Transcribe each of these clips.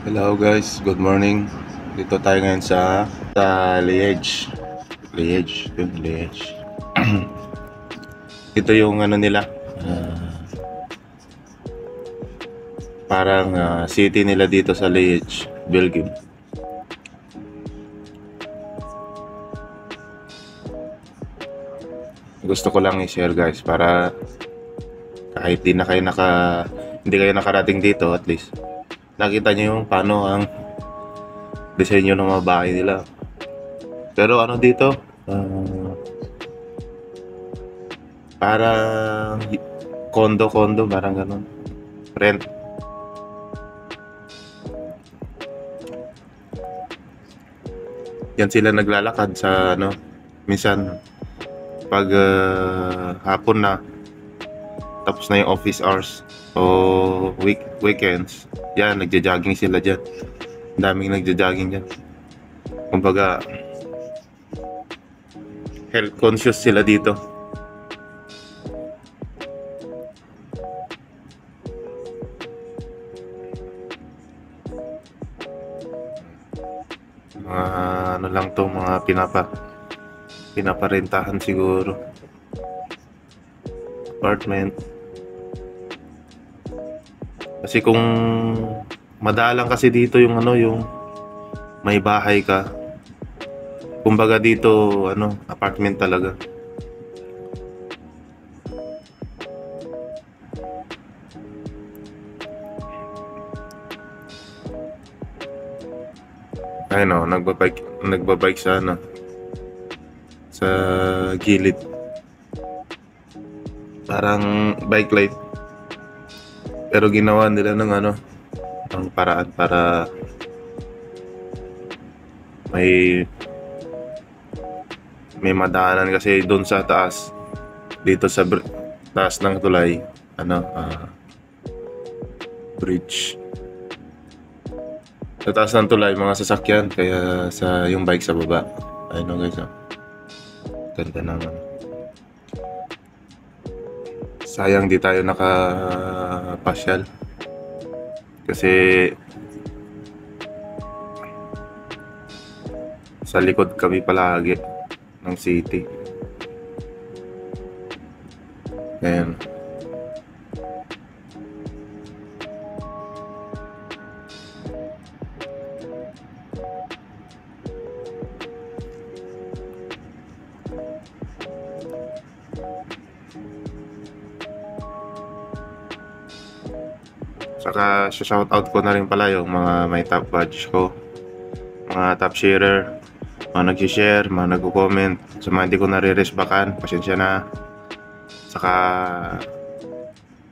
Hello guys, good morning. Dito tayo ngayon sa Liège. Liège. Ito yung ano nila, parang city nila dito sa Liège, Belgium. Gusto ko lang i-share guys para kahit hindi kayo nakarating dito, at least nakita niyo yung paano ang disenyo ng mga bahay nila. Pero ano dito, parang condo, parang ganun. Rent. Yan sila naglalakad sa ano, minsan pag hapon na, tapos na yung office hours o weekends, yan, nagja-jogging sila dyan. Daming nagja-jogging dyan. Kumbaga, health conscious sila dito. Mga ano lang to, mga pinaparentahan siguro. Apartment. Kasi kung madalang kasi dito yung ano, yung may bahay ka. Kumbaga dito ano, apartment talaga. Ayun o, nagbabike sa ano, sa gilid. Parang bike light. Pero ginawa nila ng ano, ng paraan para may madaanan kasi doon sa taas. Dito sa taas ng tulay, ano, bridge. Sa taas ng tulay, mga sasakyan, kaya sa yung bike sa baba. Ayun o guys, oh. Ganda naman. Sayang di tayo nakapasyal. Kasi sa likod kami palagi ng city. Ayan. Saka shoutout ko na rin pala yung mga may top badge ko, mga top sharer, mga nag-share, mga nag-comment. Sa mga hindi ko nare-resbakan, pasensya na. Saka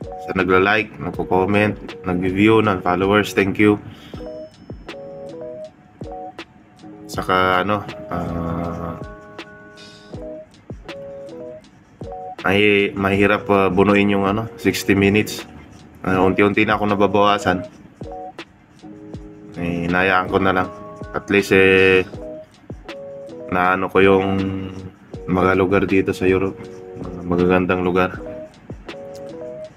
sa nagla-like, nagko-comment, nag-view, non-followers, thank you. Saka ano, ay mahirap bunuin yung ano, 60 minutes. Unti-unti na ako nababawasan. Hinayaan ko na lang. At least naano ko yung mga lugar dito sa Europe. Magagandang lugar.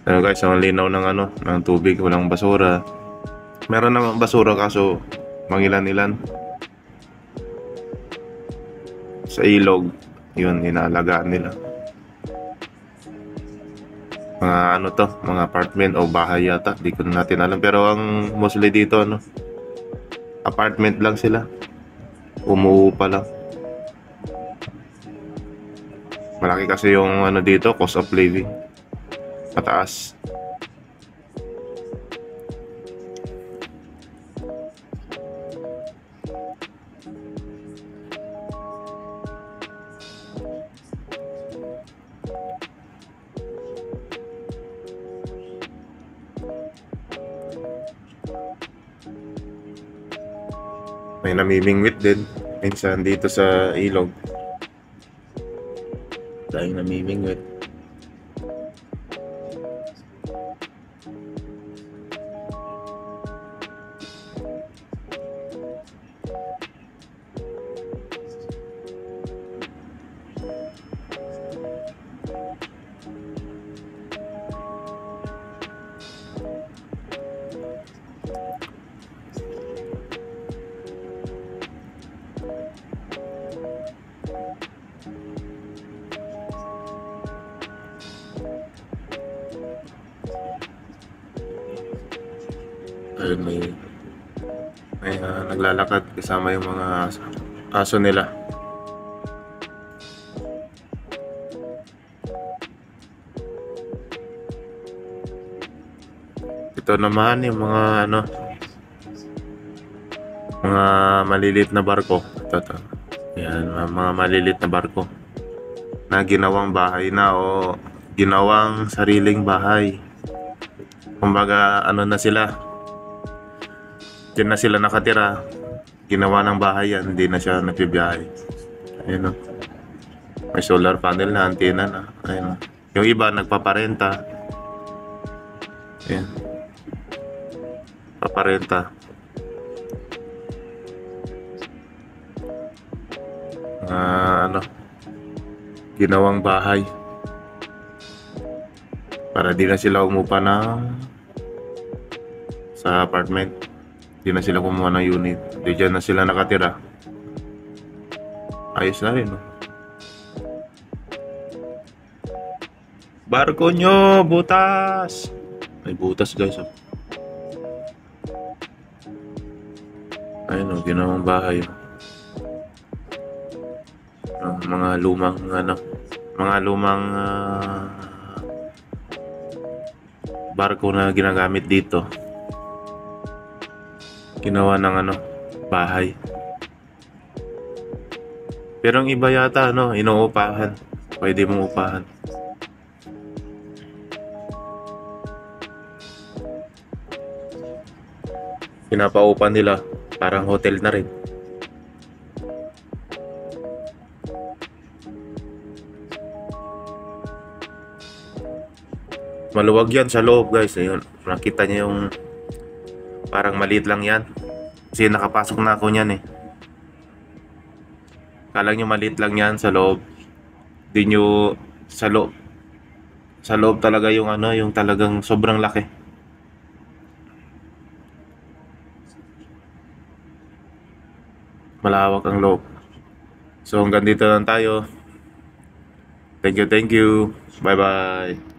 Ayun guys, ang linaw ng ano, ng tubig, walang basura. Meron naman basura kaso mangilan-ilan. Sa ilog, yun, inaalagaan nila. Mga ano to, mga apartment o bahay yata, di ko na natin alam. Pero ang mostly dito ano, apartment lang sila. Umuupa lang. Malaki kasi yung ano dito, cost of living. Mataas. May namimingwit din minsan dito sa ilog. Tayong namimingwit. Ayun, may naglalakad kasama yung mga aso nila. Ito naman yung mga mga maliliit na barko. Ito. Yan, mga maliliit na barko na ginawang bahay na o ginawang sariling bahay. Kumbaga na sila, diyan na sila nakatira, ginawa ng bahay yan, hindi na siya nagbibiyahe. Ayun o, may solar panel na, antena na. Ayun o, yung iba nagpaparenta. Ayun, paparenta. Ginawang bahay para di na sila umupa sa apartment, di na sila kumuha ng unit, di dyan na sila nakatira. Ayos na rin, no? Barko nyo, butas! May butas, guys, oh. Ayun, oh, ginawang bahay, oh. Mga lumang barko na ginagamit dito, ginawa ng bahay. Pero ang iba yata inuupahan, pwede mong upahan. Pinapaupan nila, parang hotel na rin. Maluwag yan sa loob, guys. Ayun, nakita niyo yung parang maliit lang yan. Kasi nakapasok na ako niyan eh. Kala nyo maliit lang yan sa loob. Di nyo sa loob talaga yung yung talagang sobrang laki. Malawak ang loob. So hanggang dito lang tayo. Thank you. Bye bye.